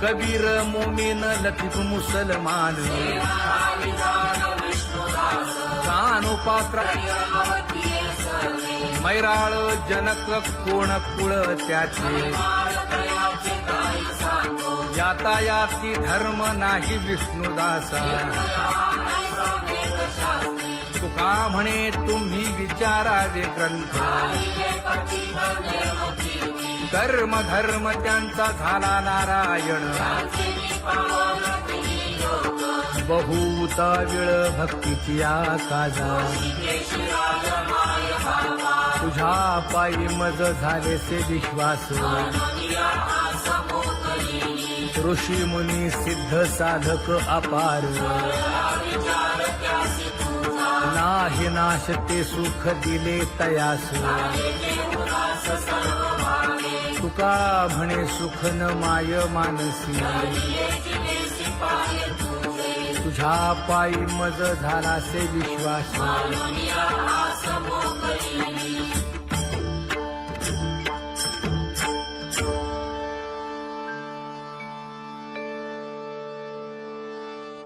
कबीर मोमीन लतीफ मुसलमान कानोपात्र मैराळ जनक कोण कुळ त्याचे यातायाती धर्म नाही विष्णुदासा तुका म्हणे तुम्ही विचारावे ग्रंथ कर्म धर्म त्यांचा झाला नारायण बहुता वेळ भक्तीची आकाजा तुझ्या पायी मज झालेसे विश्वास ऋषी मुनी सिद्ध साधक अपार नाही नाश ते सुख दिले तयास तुका म्हणे सुख न माय मानसी तुझ्या पायी मज झालासे विश्वास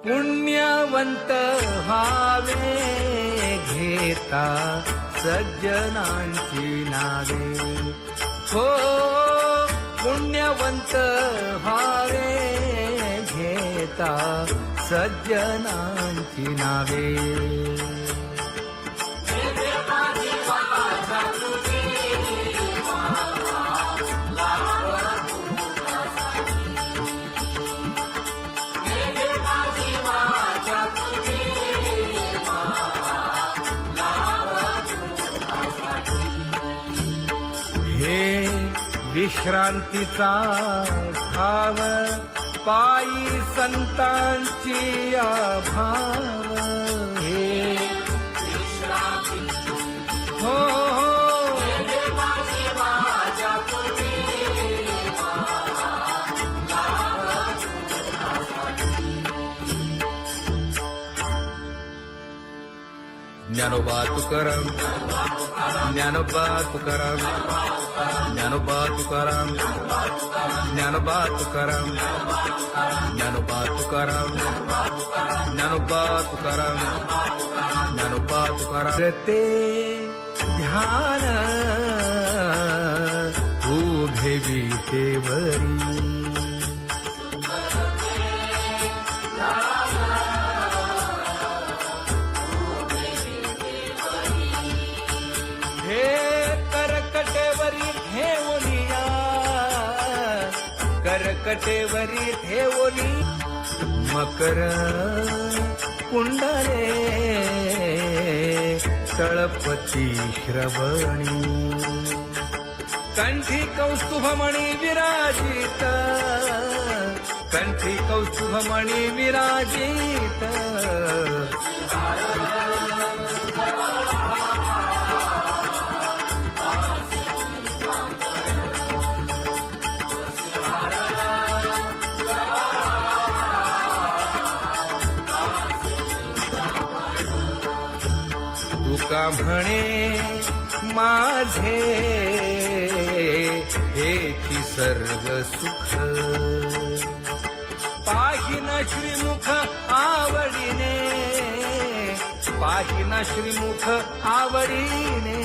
पुण्यवंत व्हावे घेता सज्जनांची नावे हो पुण्यवंत व्हावे घेता सज्जनांची नावे हे विश्रांतीचा भाव पायी संतांची अभाव हे हो ज्ञानोबा तुकाराम ज्ञानोबा तुकाराम ज्ञानोबा तुकाराम ज्ञानोबा तुकाराम ज्ञानोबा तुकाराम ज्ञानोबा तुकाराम ज्ञानोबा तुकाराम ते ध्यान उभे विटेवरी करकटेवरी ठेवली मकर कुंडले तळपती श्रवणी कंठी कौस्तुभमणी विराजित कंठी कौस्तुभमणी विराजित तुका म्हणे माझे हेची सर्व सुख पाहिन श्रीमुख आवडीने पाहिन श्रीमुख आवडीने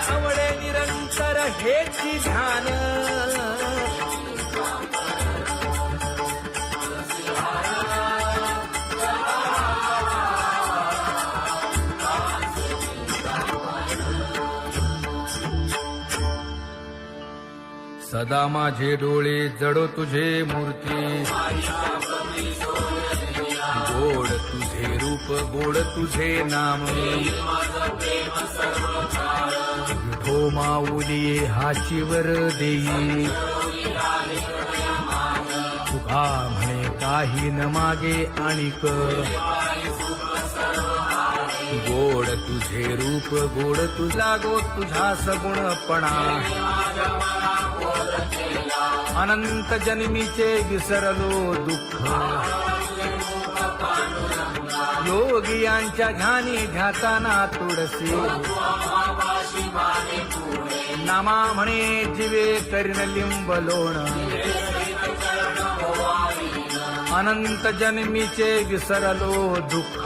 आवडे निरंतर हेची ध्यान सदा माझे डोळे जडो तुझे मूर्ती गोड तुझे रूप गोड तुझे नाम विठो माऊली हाचीवर देई तुका म्हणे काही न मागे आणिक गोड तुझे रूप गोड तुझा गो तुझा सगुणपणा अनंत जन्मीचे विसरलो दुःख योगियांच्या ध्यानी ध्याताना तुळसी नामा म्हणे जीवे करीन लिंब लोण अनंत जन्मीचे विसरलो दुःख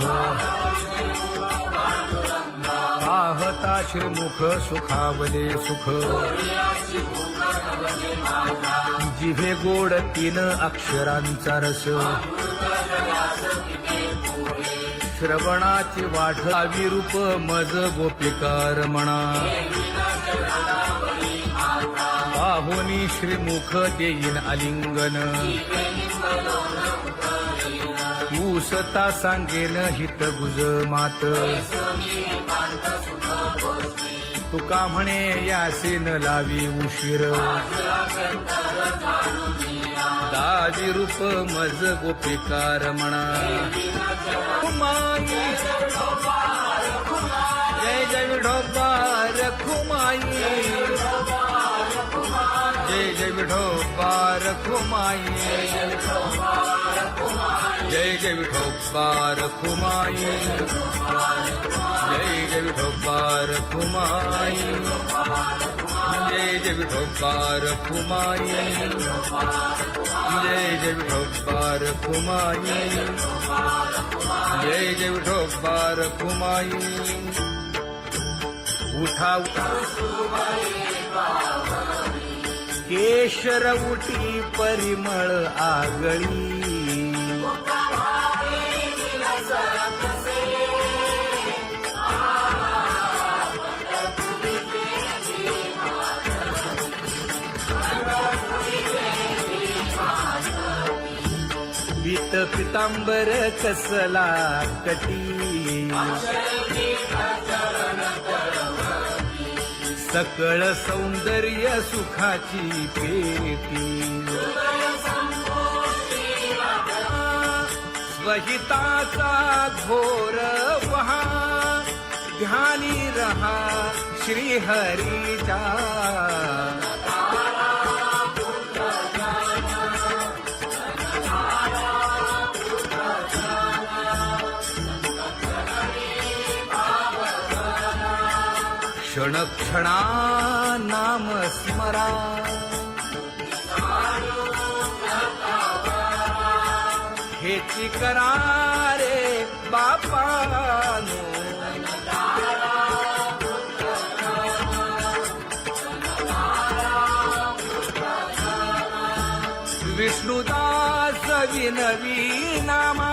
पाहता श्रीमुख सुखावले सुख जिभे गोड 3 अक्षरांचा रस श्रवणाची वाढ विरूप मज गोपिकार म्हणा पाहुनी श्रीमुख देईन आलिंगन ऊसता सांगेन हित गुज मात तुका म्हणे यासीन लावी उशीर दावी रूप मज गोपिकार म्हणा खुमाई जय जय विठोबार खुमाई जय जय विठोबार खुमाई जय जय विठोबार खुमाई जय जय विठोबार खुमाई जय जय विठोबार खुमाई जय जय विठोबार खुमाई जय जय विठोबार खुमाई उठा केशर उठी परिमळ आगळी पीत पितांबर कसला कटी सकळ सौंदर्य सुखाची पेटी स्वहिताचा घोर वहा ध्यानी रहा श्रीहरीचा क्षण क्षणा नाम स्मरा हेची करा रे बापानो विष्णुदास विनवी नामा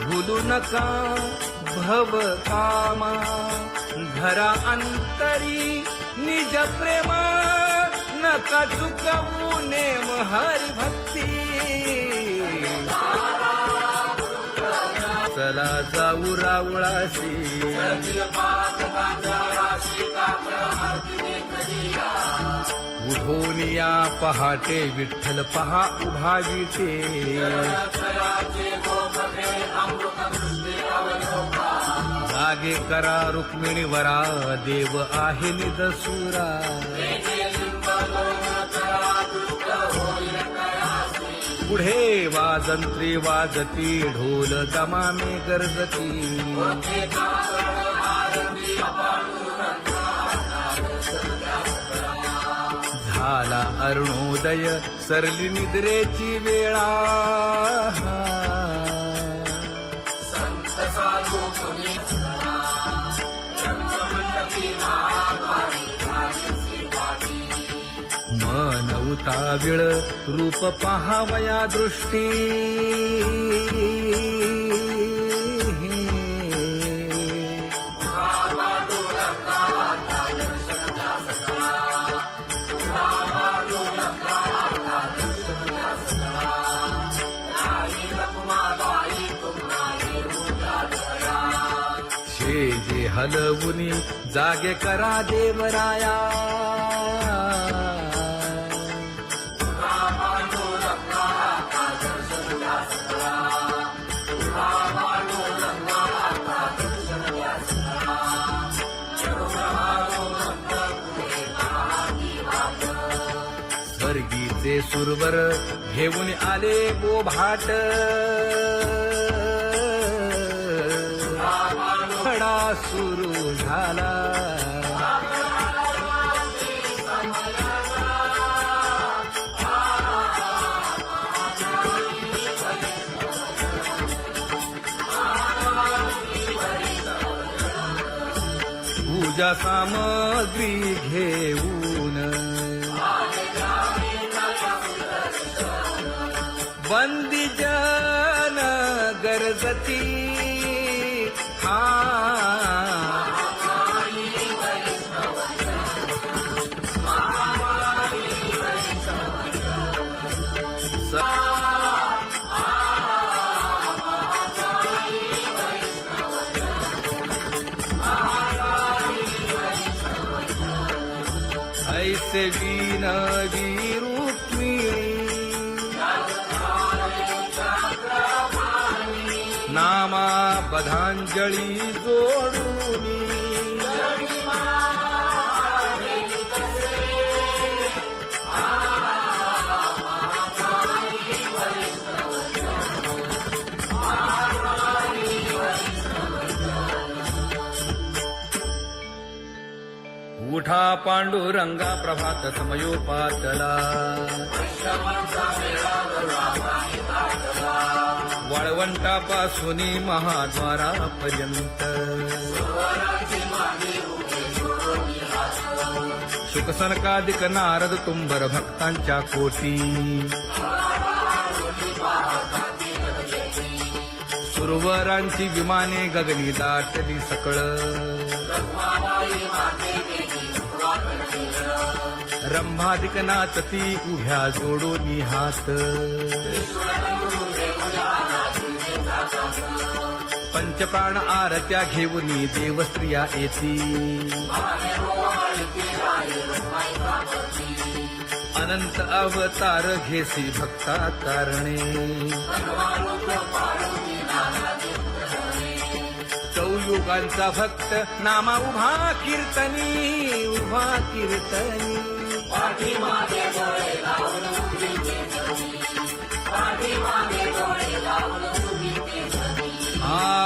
भूलू नका भव कामा धरा अंतरी निज प्रेमा नका चुकवू नेम हरी भक्ती चला जाऊ रावळाशी उठोनिया पहाटे विठ्ठल पहा उभा विटे जागे करा रुक्मिणी वरा देव आहे निदसुरा पुढे वाजंत्री वाजती ढोल दमामे गरजती झाला अरुणोदय सरली निद्रेची वेळा मन उताविळ रूप पहावया दृष्टी जे हलवुनी जागे करा देवराया स्वर्गी ते सुरवर घेऊन आले बोभाट खडा सुरू झाला पूजा सामग्री घेऊन बंदी जन गरजती ऐसे विनवी रुक्मिणी नामा बधांजळी जोडूनी उठा पांडुरंगा प्रभात समयोपातला वाळवंटापासून महाद्वारापर्यंत शुकसनकादिक नारद तुंबर भक्तांच्या कोटी सुरवरांची विमाने गगनी दाटली सकळ रंभादिक नाचती उभ्या जोडोनी हात पंचप्राण आरत्या घेऊनी देवस्त्रिया येती अनंत अवतार घेसी भक्ता तारणे चौयुगांचा भक्त नामा उभा कीर्तनी उभा कीर्तनी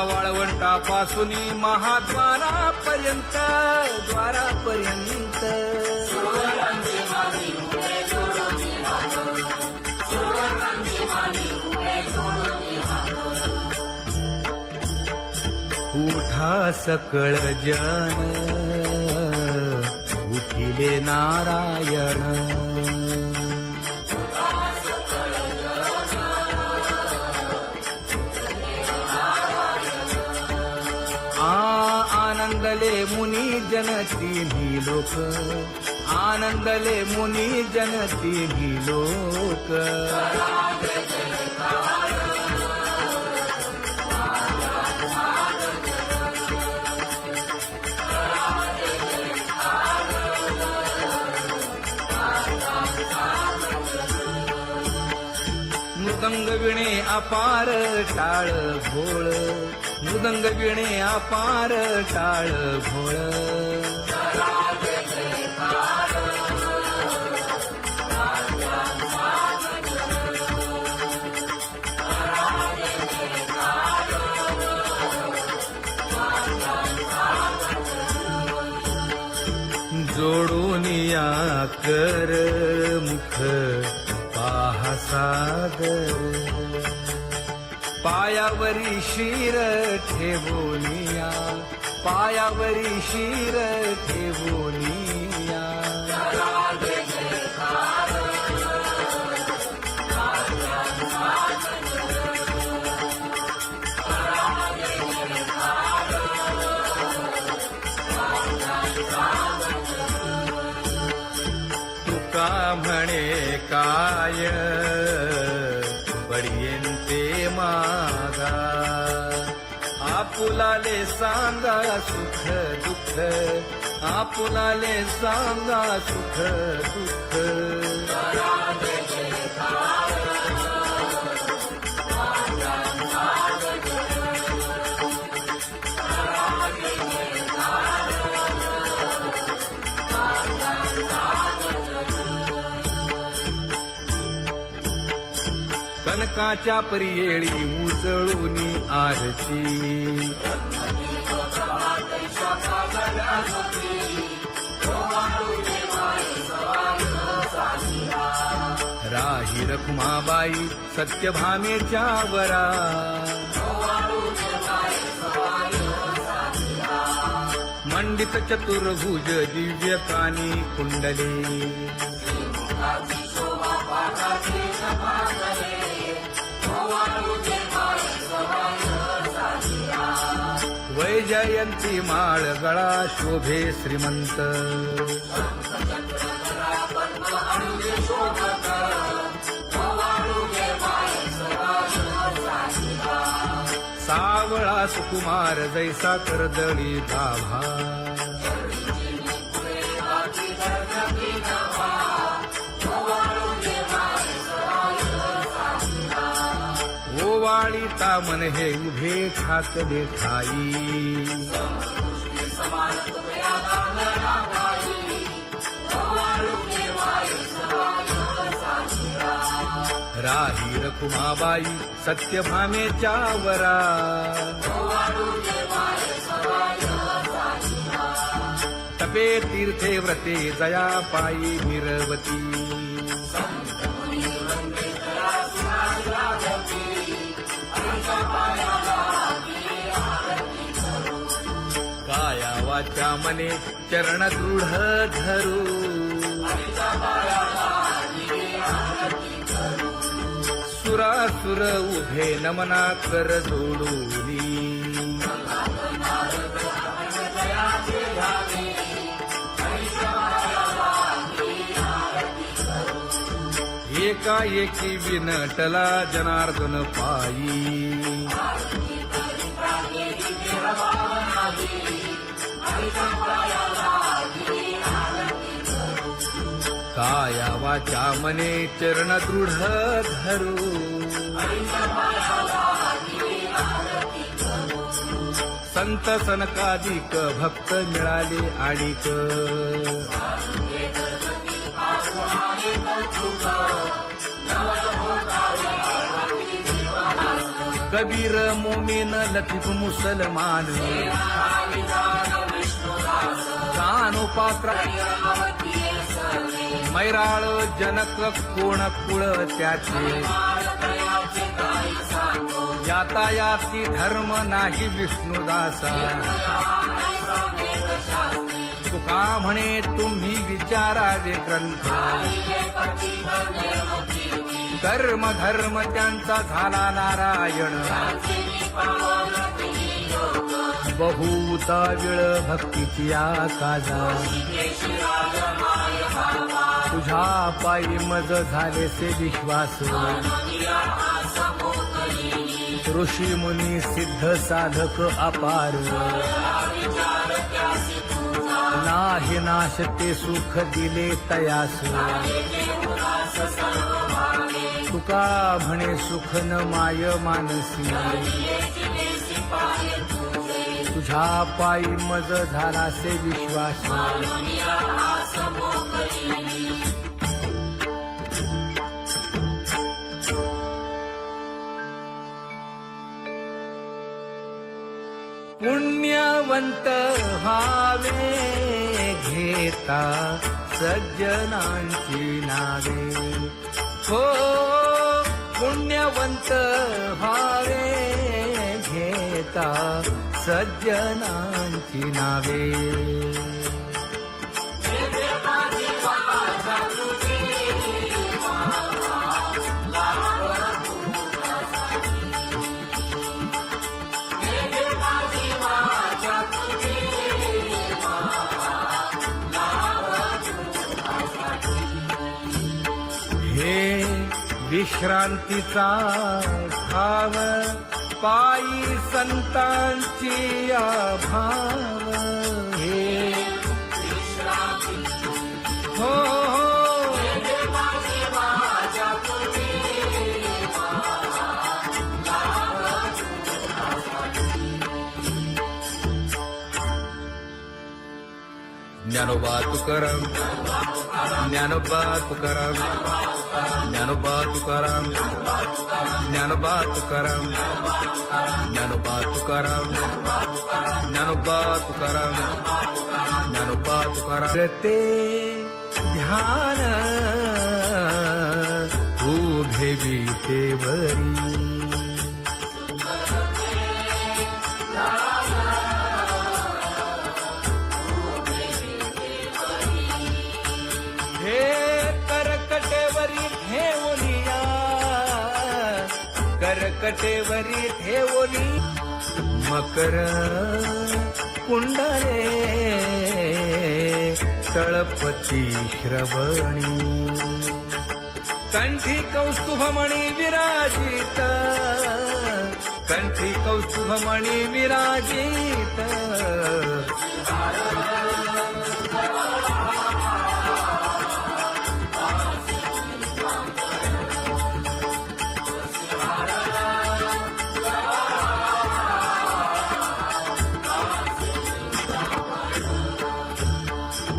वाळवंटापासून महाद्वारापर्यंत द्वारापर्यंत उठा सकळ जन उठिले नारायण आनंदले मुनी जन तिन्ही लोक आनंदले मुनी जन तिन्ही लोक मृदंग विणे अपार टाळ भोळ मृदंग विणे अपार टाळ भोळ जोडूनिया कर मुख पाहा सागर पायावरी शिर ठेवोनिया पायावरी शिर ठेवोनिया तुका म्हणे काय बडियेंते मागा आपुलाले सांगा सुख दुःख आपुलाले सांगा सुख दुःख सनकाच्या परियेळी उजळूनी आरती राही रखुमाबाई सत्यभामेच्या वरा मंडित चतुर्भुज दिव्य कानी कुंडले वैजयंती माळ गळा शोभे श्रीमंत सावळा सुकुमार जैसा कर्दळी गाभा ओवाळी तामन हे उभे ठाकले ठाई राही रखुमाबाई सत्यभामेच्या वरा तपे तीर्थे व्रते जया पायी मिरवती काया वाचा मने चरण दृढ धरू सुरासुर उभे नमना कर जोडूनी एकाएकी विनटला जनार्दन पायी काया वाचा मने चरण दृढ धरू संत सनकादिक भक्त मिळाले आणिक कबीर मोमेन लतीफ मुसलमान कानोपात्रा मैराळ जनक कोण कुळ त्याचे यातायाती धर्म नाही विष्णुदासा तुका म्हणे तुम्ही विचारावे ग्रंथ कर्म धर्म त्यांचा झाला नारायण बहुता वेळ भक्तीची आकाजा तुझ्या पायी मज झाले से विश्वास ऋषी मुनी सिद्ध साधक अपार नाही नाश ते सुख दिले तयास तुका म्हणे सुख न माय मानसी तुझ्या पायी मज झाला से विश्वास पुण्यवंत व्हावे घेता सज्जनांची नावे हो पुण्यवंत व्हावे घेता सज्जनांची नावे हे विश्रांतीचा भाव पायी संतांची भाव हे हो ज्ञानोबा तुकाराम ज्ञानोबा तुकाराम ज्ञानोबा तुकाराम ज्ञानोबा तुकाराम ज्ञानोबा तुकाराम ज्ञानोबा तुकाराम ज्ञानोबा तुकाराम ते ध्यान उभे विटेवरी हे करकटेवरी ठेवलिया करकटेवरी ठेवली मकर कुंडले तळपती श्रवणी कंठी कौस्तुभमणी विराजित कंठी कौस्तुभमणी विराजित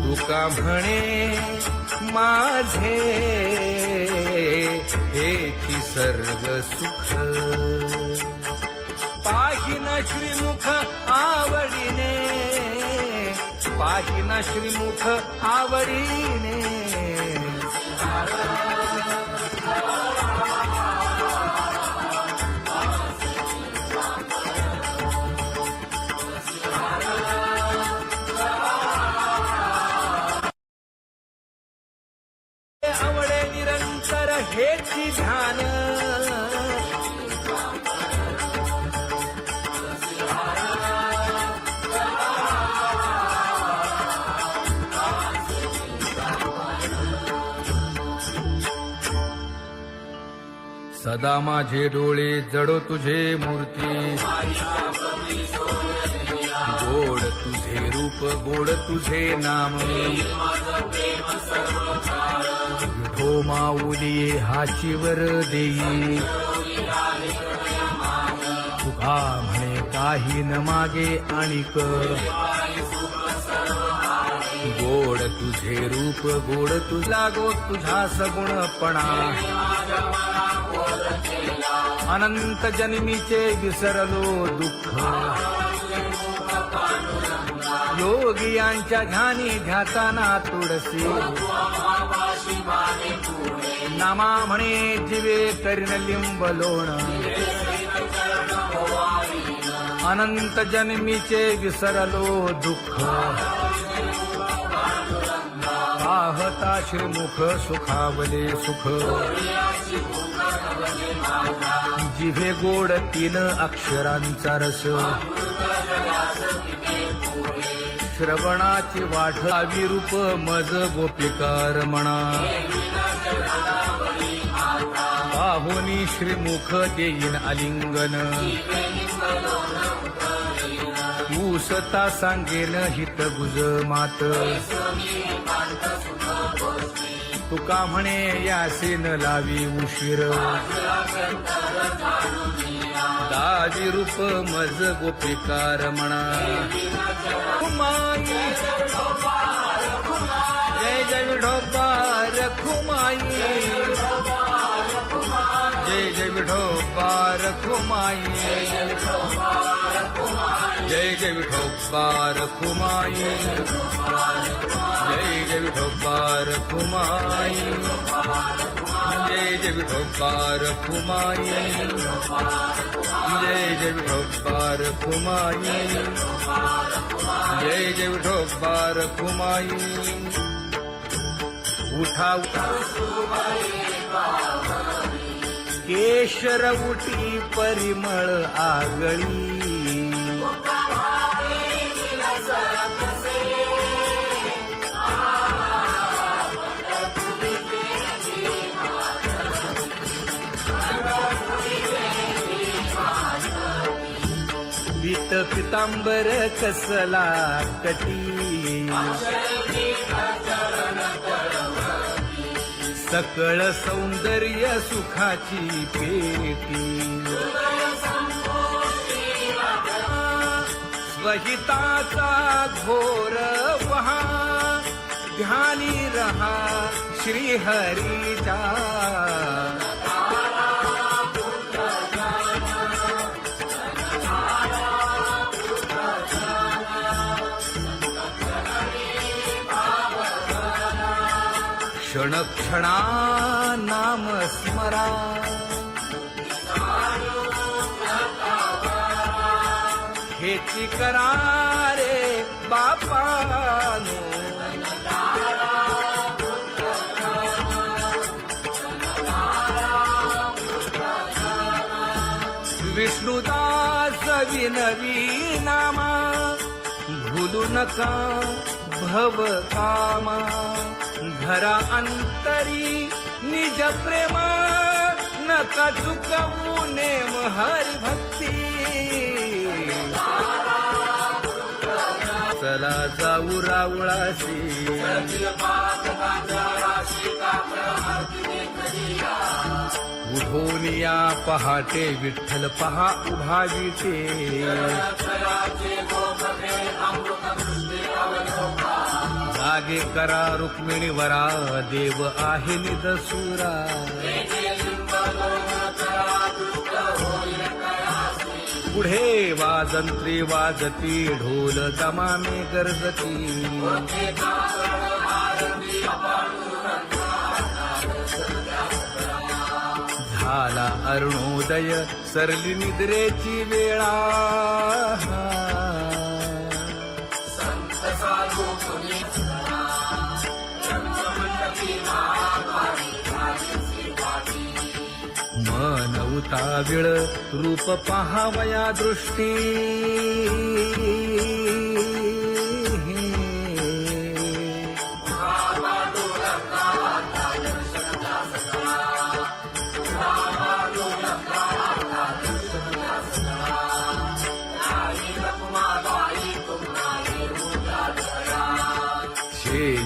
तुका म्हणे माझे हेची सर्व सुख पाहिन श्रीमुख आवडीने पाहिन श्रीमुख आवडीने आवडे निरंतर हेची ध्यान सदा माझे डोळे जडो तुझे मूर्ती गोड तुझे रूप गोड तुझे नाम विठो माऊली हाचीवर देई तुका म्हणे काही न मागे आणिक गोड तुझे रूप गोड तुझा गो तुझा सगुणपणा अनंत जन्मीचे विसरलो दुःख योगियांच्या ध्यानी ध्याताना तुळसी नामा म्हणे जीवे करीन लिंब लोण अनंत जन्मीचे विसरलो दुःख पाहता श्रीमुख सुखावले सुख जिभे गोड 3 अक्षरांचा रस श्रवणाची वाढ विरूप मज गोपिकार म्हणा पाहुनी श्रीमुख देईन आलिंगन ऊसता सांगेन हित गुज मात तुका म्हणे यासीन लावी उशीर दाजी रूप मज गोपिकार म्हणा खुमाई जय जय विठोबा रखुमाई जय जय विठोबा रखुमाई जय जय विठोबा रखुमाई जय जय विठोबा रखुमाई जय जय विठोबा रखुमाई जय जय विठोबा रखुमाई जय जय विठोबा रखुमाई उठा केशर उठी परिमळ आगळी पीत पितांबर कसला कटी सकळ सौंदर्य सुखाची पेटी स्वहिताचा घोर वहा ध्यानी रहा श्री हरीचा. क्षण क्षणा नाम स्मरा. हेची करा रे बापानो. विष्णुदास विनवी नामा. भूलू नका भव कामा. घरा अंतरी निज प्रेमा. नका चुकवू नेम हरी भक्ती. चला जाऊ रावळाशी. उठोनिया पहाटे विठ्ठल पहा उभा विटे. जागे करा रुक्मिणी वरा. देव आहे निदसुरा. पुढे वाजंत्री वाजती. ढोल दमामे गरजती. झाला अरुणोदय सरली निद्रेची वेळा. मन उताविळ रूप पहावया दृष्टी.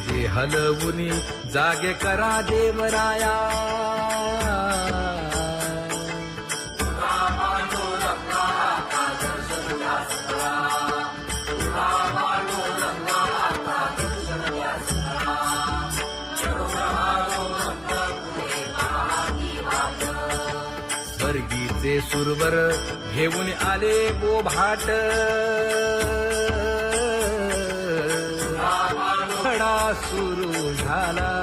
जे हलवुनी जागे करा देवराया. स्वर्गीचे सुरवर घेऊन आले बोभाट. सुरू झाला.